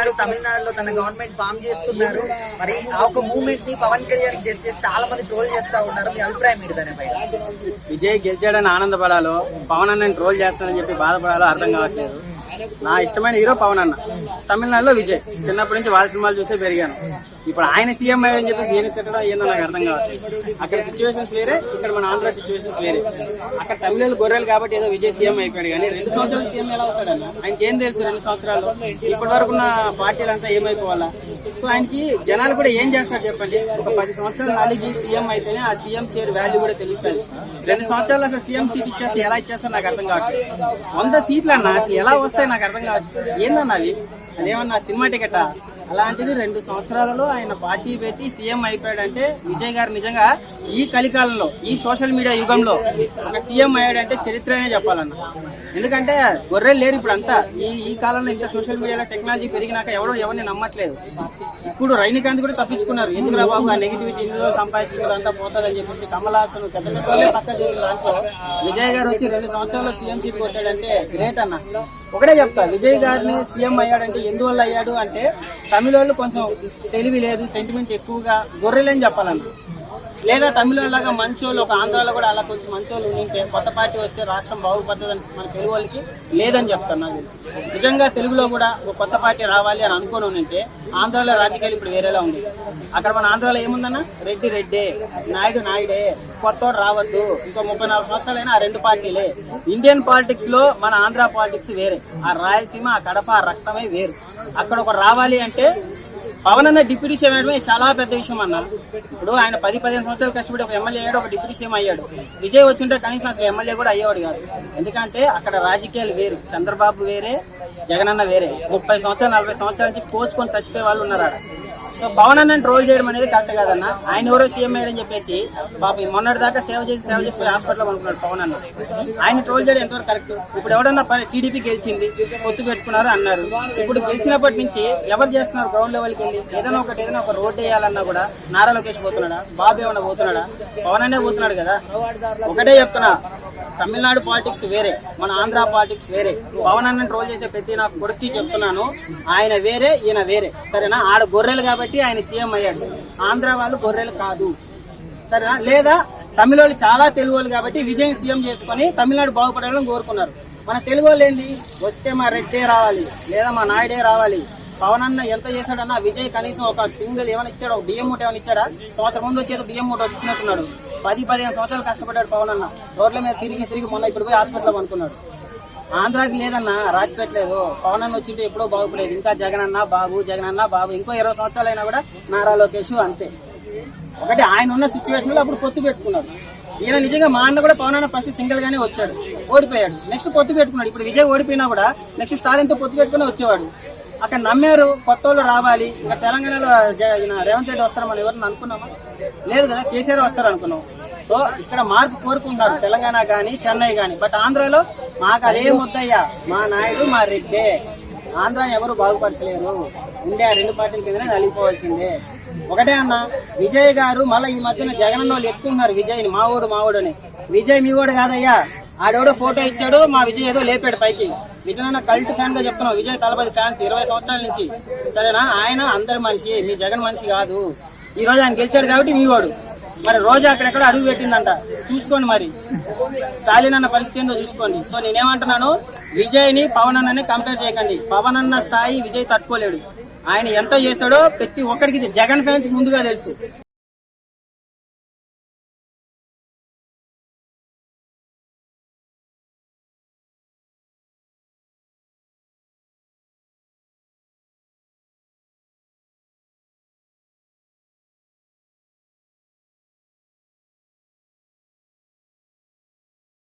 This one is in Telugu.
గారు తమిళనాడులో తన గవర్నమెంట్ ఫామ్ చేస్తున్నారు. మరి ఆ ఒక మూవ్మెంట్ ని పవన్ కళ్యాణ్ జడ్జ్ చేసి చాలా మంది ట్రోల్ చేస్తా ఉన్నారు. మీ అభిప్రాయం ఏంటి దానిపై? విజయ్ గెలిచాడని ఆనందపడాలో, పవన్ అన్నని ట్రోల్ చేస్తానని చెప్పి బాధపడాలో అర్థం కావట్లేదు. నా ఇష్టమైన హీరో పవన్ అన్న, తమిళనాడులో విజయ్. చిన్నప్పటి నుంచి వాళ్ళ సినిమాలు చూసే పెరిగాను. ఇప్పుడు ఆయన సీఎం అయ్యాడని చెప్పేసి ఏం తిట్టడం ఏందో నాకు అర్థం కావట్లేదు. అక్కడ సిచ్యువేషన్స్ వేరే, ఇక్కడ మన ఆంధ్ర సిచ్యువేషన్స్ వేరే. అక్కడ తమిళ గొర్రెలు కాబట్టి ఏదో విజయ్ సీఎం అయిపోయాడు, కానీ 2 సంవత్సరాలు సీఎం ఎలా అవుతాడన్న? ఆయనకి ఏం తెలుసు 2 సంవత్సరాలు? ఇప్పటి వరకు ఉన్న పార్టీలంతా ఏమైపోవాలా? సో ఆయనకి జనాలు కూడా ఏం చేస్తారు చెప్పండి? ఒక 10 సంవత్సరాలు నాలుగు సీఎం అయితేనే ఆ సీఎం చైర్ వాల్యూ కూడా తెలుస్తుంది. 2 సంవత్సరాలు అసలు సీఎం సీట్ ఇచ్చేస్తే ఎలా ఇచ్చేస్తారు నాకు అర్థం కావట్లేదు. 100 సీట్లు అన్న అసలు ఎలా వస్తాయి నాకు అర్థం కావట్లేదు. ఏందన్న అవి? అదేమన్నా సినిమా టికెటా? అలాంటిది 2 సంవత్సరాలలో ఆయన పార్టీ పెట్టి సీఎం అయిపోయాడంటే విజయ్ గారు నిజంగా ఈ కలికాలంలో, ఈ సోషల్ మీడియా యుగంలో ఒక సీఎం అయ్యాడంటే చరిత్రనే చెప్పాలన్న. ఎందుకంటే గొర్రెలు లేరు ఇప్పుడు అంతా. ఈ కాలంలో ఇంత సోషల్ మీడియాలో టెక్నాలజీ పెరిగినాక ఎవరిని నమ్మట్లేదు. ఇప్పుడు రజనీకాంత్ కూడా తప్పించుకున్నారు. ఎందుకురా బాబు ఆ నెగిటివిటీ ఇందులో సంపాదించుకుంటే అంతా పోతుందని చెప్పేసి కమల్ హాసన్ పెద్ద పెద్దలే పక్క జరిగిన దాంట్లో విజయ్ గారు వచ్చి 2 సంవత్సరాల్లో సీఎం సీట్ కొట్టాడంటే గ్రేట్ అన్న. ఒకటే చెప్తా, విజయ్ గారిని సీఎం అయ్యాడంటే ఎందువల్ల అయ్యాడు అంటే తమిళోళ్ళు కొంచెం తెలివి లేదు, సెంటిమెంట్ ఎక్కువగా గొర్రెలని చెప్పాలన్న. లేదా తమిళలాగా మంచోళ్ళు ఒక ఆంధ్రాలో కూడా అలా కొంచెం మంచోళ్ళు ఉంటే కొత్త పార్టీ వస్తే రాష్ట్రం బాగుపడుతుందని మన తెలుగు వాళ్ళకి లేదని చెప్తాను నాకు తెలిసి. నిజంగా తెలుగులో కూడా ఒక కొత్త పార్టీ రావాలి అని అనుకుని ఉంటే ఆంధ్రాలో రాజకీయాలు ఇప్పుడు వేరేలా ఉంది. అక్కడ మన ఆంధ్రాలో ఏముందన్నా, రెడ్డి రెడ్డే, నాయుడు నాయుడే, కొత్తోడు రావద్దు, ఇంకో 34 సంవత్సరాలైనా ఆ 2 పార్టీలే. ఇండియన్ పాలిటిక్స్ లో మన ఆంధ్ర పాలిటిక్స్ వేరే, ఆ రాయలసీమ ఆ కడప ఆ రక్తమే వేరు. అక్కడ ఒక రావాలి అంటే పవన్ అన్న డిప్యూటీ సీఎం అయ్యడమే చాలా పెద్ద విషయం అన్న. ఇప్పుడు ఆయన 10-15 సంవత్సరాలు కష్టపడి ఒక ఎమ్మెల్యే అయ్యాడు, ఒక డిప్యూటీ సీఎం అయ్యాడు. విజయ్ వచ్చింటే కనీసం అసలు ఎమ్మెల్యే కూడా అయ్యేవాడు కాదు. ఎందుకంటే అక్కడ రాజకీయాలు వేరు, చంద్రబాబు వేరే, జగనన్న వేరే. 30 సంవత్సరాలు 40 సంవత్సరాల నుంచి కోసుకొని చచ్చిపోయే వాళ్ళు ఉన్నారు. సో పవన్ అన్నని ట్రోల్ చేయడం అనేది కరెక్ట్ కాదన్న. ఆయన ఎవరో సీఎం అయ్యాడని చెప్పేసి బాబు మొన్నటి దాకా సేవ చేసి హాస్పిటల్లో అనుకున్నాడు పవన్ అన్న. ఆయన ట్రోల్ చేయడం ఎంతవరకు కరెక్ట్? ఇప్పుడు ఎవడన్నా టీడీపీ గెలిచింది, పొత్తు పెట్టుకున్నారు అన్నారు. ఇప్పుడు గెలిచినప్పటి నుంచి ఎవరు చేస్తున్నారు? గ్రౌండ్ లెవెల్కి వెళ్ళి ఏదైనా ఒక రోడ్ వేయాలన్నా కూడా నారా లోకేష్ పోతున్నాడా? బాబు ఏమన్నా పోతున్నాడా? పవన్ అన్నే పోతున్నాడు కదా. ఒకటే చెప్తున్నా, తమిళనాడు పాలిటిక్స్ వేరే, మన ఆంధ్ర పాలిటిక్స్ వేరే. పవన్ అన్నని ట్రోల్ చేసే ప్రతి నా కొడుకు చెప్తున్నాను, ఆయన వేరే ఈయన వేరే, సరేనా? ఆడ గొర్రెలు కాబట్టి ఆయన సీఎం అయ్యాడు, ఆంధ్ర వాళ్ళు గొర్రెలు కాదు, సరేనా? లేదా తమిళ వాళ్ళు చాలా తెలుగు వాళ్ళు కాబట్టి విజయ్ సీఎం చేసుకుని తమిళనాడు బాగుపడాలని కోరుకున్నారు. మన తెలుగు వాళ్ళు ఏంది, వస్తే మా రెడ్డే రావాలి లేదా మా నాయుడే రావాలి. పవన్ అన్న ఎంత చేశాడన్నా? విజయ్ కనీసం ఒక సింగిల్ ఏమైనా ఇచ్చాడు? ఒక బియ్యం మూట ఏమైనా ఇచ్చాడా? సంవత్సరం ముందు వచ్చేది బియ్యం మూట వచ్చినట్టున్నాడు. 10-15 సంవత్సరాలు కష్టపడ్డాడు పవన్ అన్న. రోడ్ల మీద తిరిగి మొన్న ఇప్పుడు పోయి హాస్పిటల్లో అనుకున్నాడు. ఆంధ్రాకి లేదన్నా, రాసి పెట్టలేదు. పవన్ అన్న వచ్చింటే ఎప్పుడో బాగుపడలేదు. ఇంకా జగన్ అన్న బాబు, ఇంకో 20 సంవత్సరాలు అయినా కూడా నారా లోకేష్ అంతే. ఒకటి ఆయన ఉన్న సిచ్యువేషన్ లో అప్పుడు పొత్తు పెట్టుకున్నాడు. ఈయన నిజంగా మా అన్న కూడా పవన్ అన్న ఫస్ట్ సింగిల్ గానే వచ్చాడు, ఓడిపోయాడు. నెక్స్ట్ పొత్తు పెట్టుకున్నాడు. ఇప్పుడు విజయ్ ఓడిపోయినా కూడా నెక్స్ట్ స్టాలిన్తో పొత్తు పెట్టుకుని వచ్చేవాడు. అక్కడ నమ్మారు కొత్త వాళ్ళు రావాలి. ఇంకా తెలంగాణలో రేవంత్ రెడ్డి వస్తారు మనం ఎవరిని అనుకున్నామా? లేదు కదా, కేసీఆర్ వస్తారు అనుకున్నాం. సో ఇక్కడ మార్పు కోరుకుంటున్నారు తెలంగాణ కానీ చెన్నై కానీ. బట్ ఆంధ్రాలో మాకు అదే ముద్దయ్యా, మా నాయుడు మా రెడ్డే. ఆంధ్రాని ఎవరు బాగుపరచలేరు. ఇండియా 2 పార్టీల కిందనే నలిగిపోవాల్సిందే. ఒకటే అన్న, విజయ్ గారు మళ్ళీ ఈ మధ్యన జగన్ వాళ్ళు ఎత్తుకున్నారు విజయ్ని మావోడు అని. విజయ్ మీ వాడు కాదయ్యా, ఆడెవడో ఫోటో ఇచ్చాడు, మా విజయ్ ఏదో లేపాడు పైకి. విజయ్ అన్న కల్ట్ ఫ్యాన్ గా చెప్తున్నాం, విజయ్ తలపతి ఫ్యాన్స్ 20 సంవత్సరాల నుంచి, సరేనా? ఆయన అందరి మనిషి, మీ జగన్ మనిషి కాదు. ఈ రోజు ఆయన గెలిచాడు కాబట్టి మీ వాడు. మరి రోజు అక్కడెక్కడ అడుగు పెట్టిందంట, చూసుకోండి. మరి స్టాలిన్ అన్న పరిస్థితి ఏందో చూసుకోండి. సో నేనేమంటున్నాను, విజయ్ ని పవన్ అన్నని కంపేర్ చేయకండి. పవన్ అన్న స్థాయి విజయ్ తట్టుకోలేడు. ఆయన ఎంత చేశాడో ప్రతి ఒక్కరికి జగన్ ఫ్యాన్స్ ముందుగా తెలుసు.